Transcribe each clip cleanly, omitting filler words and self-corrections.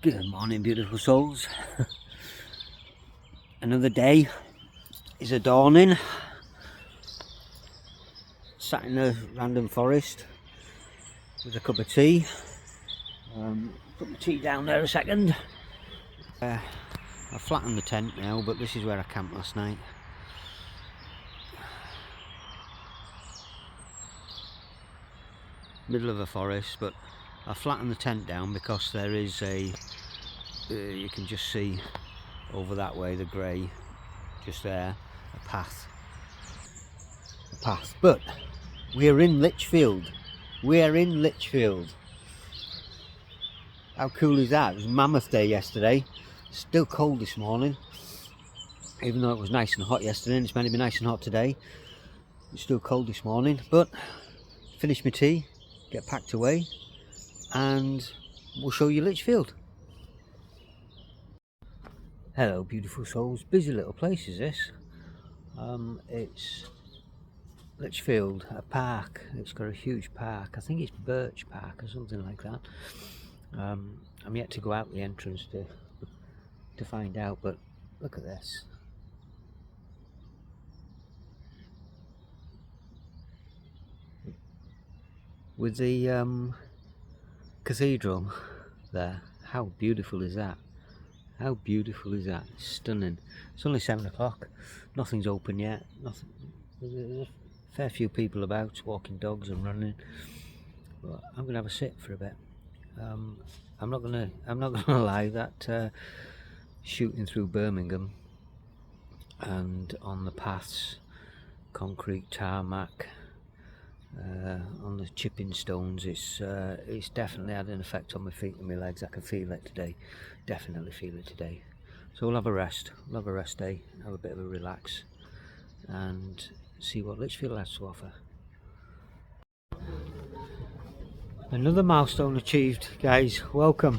Good morning, beautiful souls. Another day is a dawning. Sat in a random forest with a cup of tea. Put the tea down there a second. I've flattened the tent now, but this is where I camped last night. Middle of a forest, but I flattened the tent down because there is a you can just see over that way, the grey just there, a path, but we're in Lichfield. How cool is that? It was Mammoth Day yesterday. Still cold this morning, even though it was nice and hot yesterday, and it's meant to be nice and hot today. It's still cold this morning, but finish my tea, get packed away, and we'll show you Lichfield. Hello, beautiful souls. Busy little place is this. It's Lichfield, a park. It's got a huge park. I think it's Birch Park or something like that. I'm yet to go out the entrance to find out, but look at this. With the cathedral there. How beautiful is that? How beautiful is that? It's stunning. It's only 7 o'clock. Nothing's open yet. Nothing. There's a fair few people about, walking dogs and running. But I'm gonna have a sit for a bit. I'm not gonna lie. That shooting through Birmingham and on the paths, concrete tarmac, on the chipping stones, it's definitely had an effect on my feet and my legs. I can feel it today, definitely feel it today. So we'll have a rest, day, have a bit of a relax and see what Lichfield has to offer. Another milestone achieved, guys. Welcome.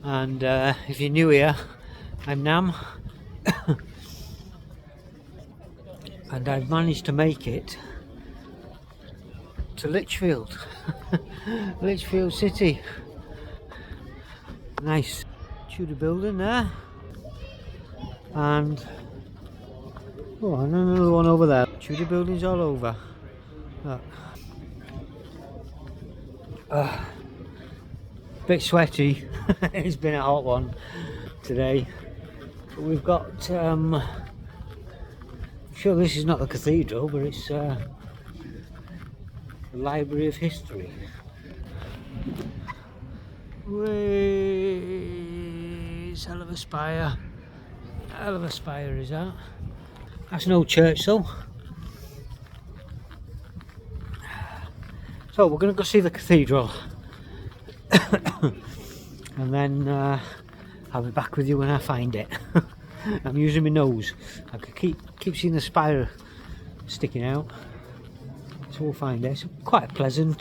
And if you're new here, I'm Nam. And I've managed to make it to Lichfield. Lichfield City. Nice Tudor building there. And another one over there. Tudor buildings all over. Look. Bit sweaty. It's been a hot one today. But we've got I'm sure this is not the cathedral, but it's the Library of History. It's hell of a spire. Hell of a spire is that. That's no church though. So we're going to go see the cathedral. And then I'll be back with you when I find it. I'm using my nose. I could keep seeing the spire sticking out. So we'll find it. It's quite a pleasant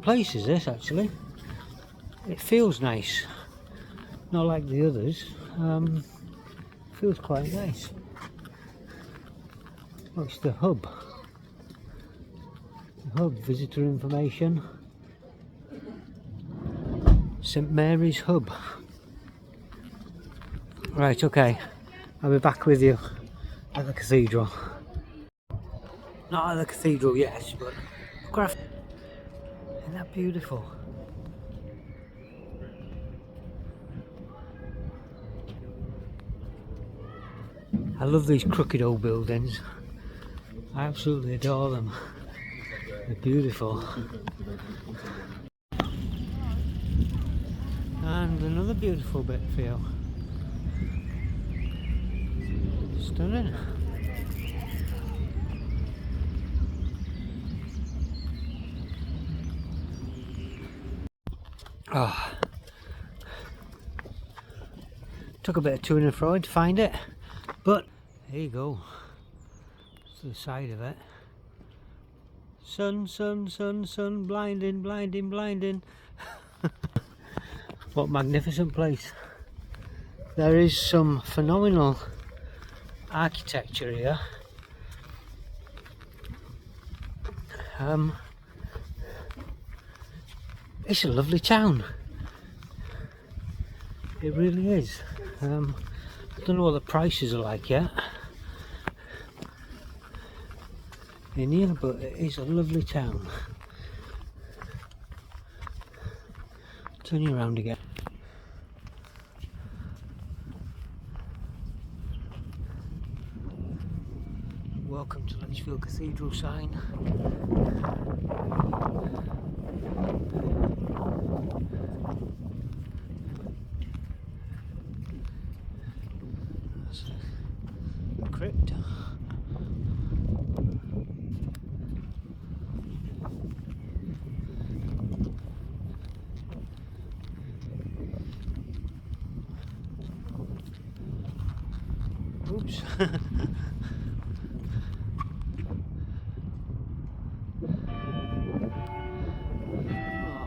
place is this actually. It feels nice. Not like the others. Feels quite nice. Oh, it's the hub. The hub, visitor information. St Mary's Hub. Right, okay. I'll be back with you at the cathedral. Not at the cathedral yet, but isn't that beautiful? I love these crooked old buildings. I absolutely adore them. They're beautiful. And another beautiful bit for you. Stunning. Took a bit of to and fro to find it, but there you go. To the side of it. Sun, blinding. What magnificent place. There is some phenomenal architecture here. It's a lovely town. It really is. I don't know what the prices are like yet in here, but it is a lovely town. Turn you around again. Welcome to Lichfield Cathedral sign. That's the crypt. Oops.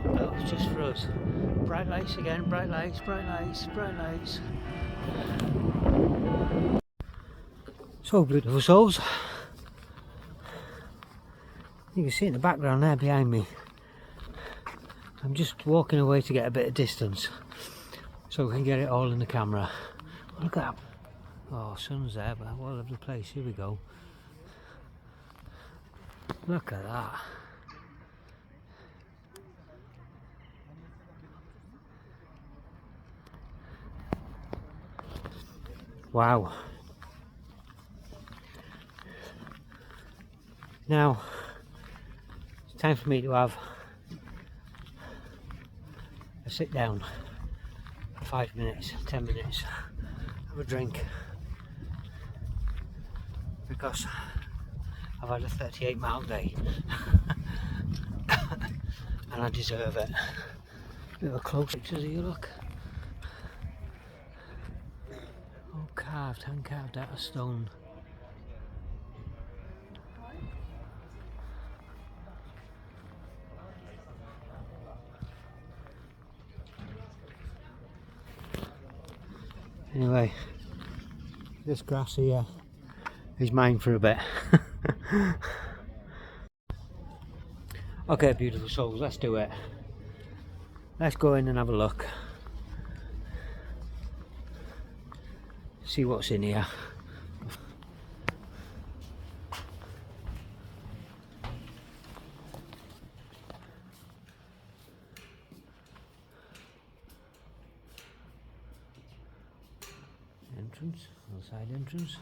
Oh, that was just for us. Bright lights again, bright lights, bright lights, bright lights. So beautiful souls. You can see in the background there behind me. I'm just walking away to get a bit of distance so we can get it all in the camera. Look at that. Oh, sun's there, but what a lovely place. Here we go. Look at that. Wow. Now, it's time for me to have a sit down for 5 minutes, 10 minutes, have a drink, because I've had a 38-mile day and I deserve it. Bit of a close picture here, look. All carved, hand carved out of stone. Anyway, this grass here is mine for a bit. Okay, beautiful souls, let's do it. Let's go in and have a look. See what's in here. Entrance, outside entrance,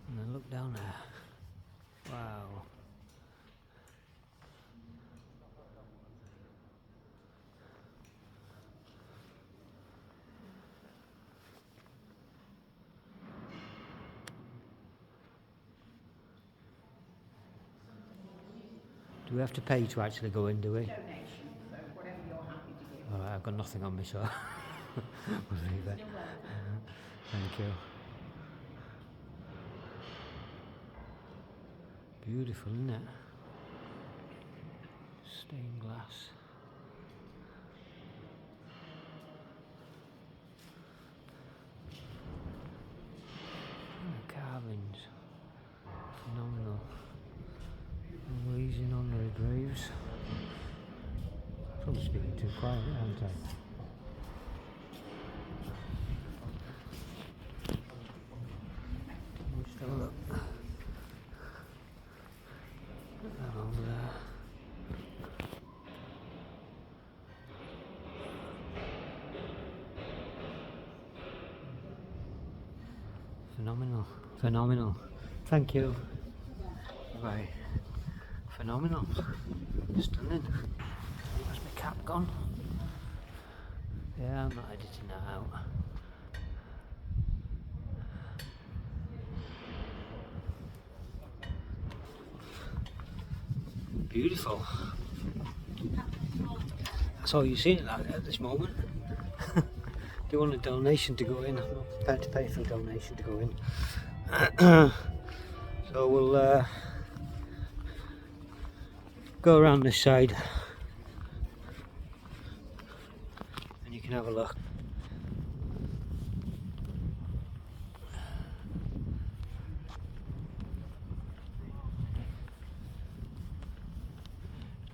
and then look down there. Wow. Do we have to pay to actually go in, do we? Donation, so whatever you're happy to give. Alright, I've got nothing on me, so we'll leave it. You're welcome. Thank you. Beautiful, isn't it? Stained glass. Oh, carvings. Phenomenal. All these in honorary graves. Probably speaking too quiet, aren't I? Just have a look. Put that over there. Phenomenal. Phenomenal. Thank you. Bye. Phenomenal. Stunning. Where's my cap gone? Yeah, I'm not editing that out. Beautiful. That's all you've seen at this moment. Do you want a donation to go in? I'm not prepared to pay for a donation to go in. So we'll go around this side and you can have a look.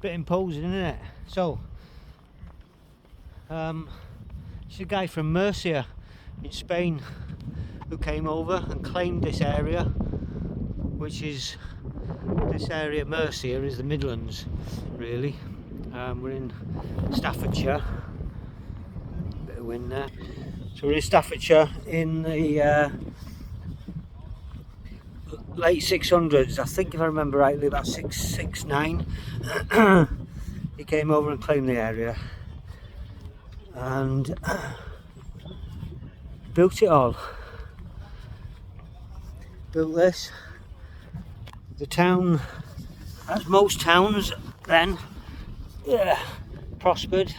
Bit imposing, isn't it? So It's a guy from Murcia in Spain who came over and claimed this area, which is this area. Murcia is the Midlands, really. We're in Staffordshire. Bit of wind there. So we're in Staffordshire in the late 600s, I think, if I remember rightly, about 669. He came over and claimed the area and built it all. Built this. The town, as most towns then, prospered.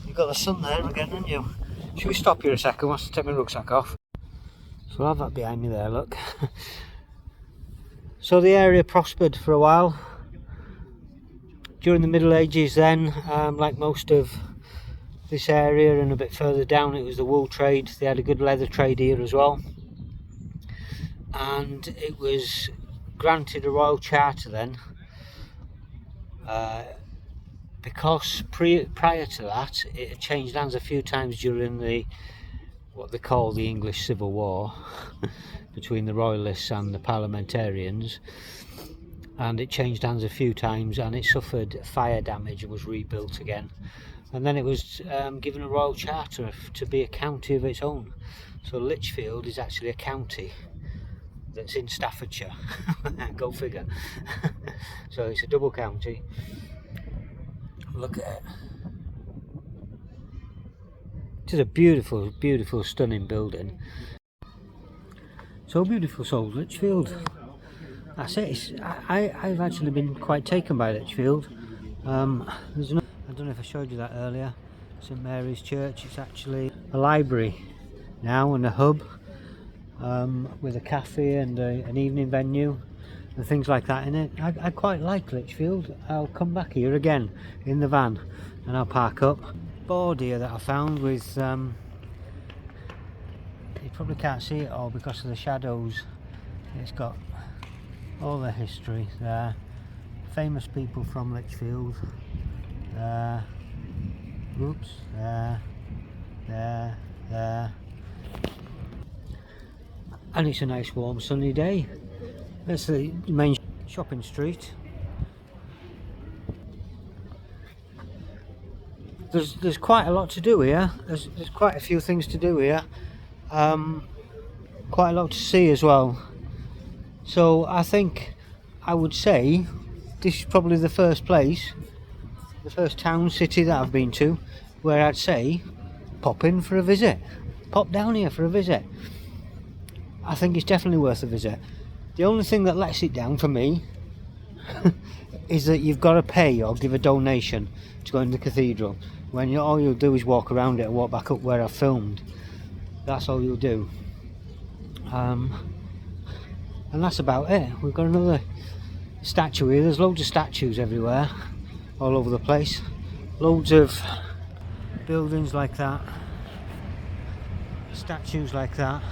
You've got the sun there again, haven't you? Should we stop here a second? I want to take my rucksack off. So I'll have that behind me there, look. So the area prospered for a while. During the Middle Ages then, like most of this area and a bit further down, it was the wool trade. They had a good leather trade here as well. And it was granted a royal charter then, because prior to that it had changed hands a few times during the what they call the English Civil War between the royalists and the parliamentarians, and it changed hands a few times and it suffered fire damage and was rebuilt again, and then it was given a royal charter to be a county of its own. So Lichfield is actually a county that's in Staffordshire. Go figure. So it's a double county. Look at it. It is a beautiful, beautiful, stunning building. So beautiful souls, Lichfield. That's it. I've actually been quite taken by Lichfield. There's I don't know if I showed you that earlier. St Mary's Church. It's actually a library now and a hub, with a cafe and an evening venue and things like that in it. I quite like Lichfield. I'll come back here again in the van and I'll park up. Board here that I found with you probably can't see it all because of the shadows. It's got all the history there, famous people from Lichfield there, oops, there, and it's a nice warm sunny day. That's the main shopping street. There's quite a lot to do here. There's quite a few things to do here. Quite a lot to see as well. So I think I would say this is probably the first place, the first town, city that I've been to where I'd say pop in for a visit. Pop down here for a visit. I think it's definitely worth a visit. The only thing that lets it down for me is that you've got to pay or give a donation to go in the cathedral. When all you'll do is walk around it and walk back up where I filmed. That's all you'll do. And that's about it. We've got another statue here. There's loads of statues everywhere, all over the place. Loads of buildings like that, statues like that.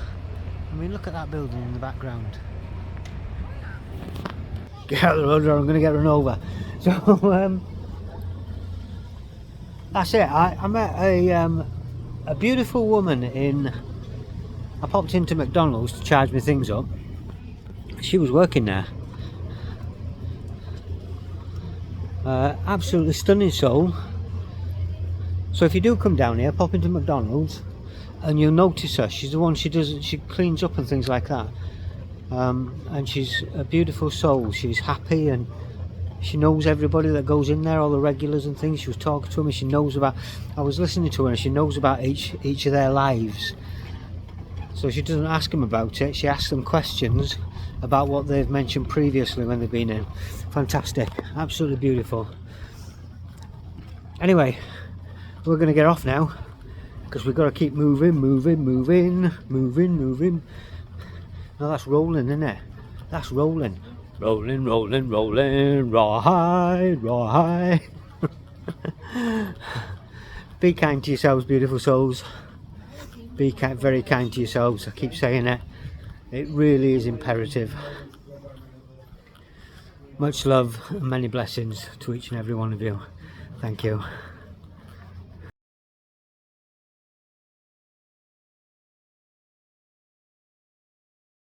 I mean, look at that building in the background. Get out of the road or I'm going to get run over. So that's it. I met a beautiful woman I popped into McDonald's to charge my things up. She was working there. Absolutely stunning soul. So if you do come down here, pop into McDonald's and you'll notice her. She's the one, she cleans up and things like that. And she's a beautiful soul. She's happy and she knows everybody that goes in there, all the regulars and things. She was talking to me. She knows about, I was listening to her and she knows about each of their lives. So she doesn't ask them about it, she asks them questions about what they've mentioned previously when they've been in. Fantastic, absolutely beautiful. Anyway, we're going to get off now because we've got to keep moving. No, that's rolling, isn't it? That's rolling. Rolling, rawhide. Be kind to yourselves, beautiful souls. Be very kind to yourselves. I keep saying it. It really is imperative. Much love and many blessings to each and every one of you. Thank you.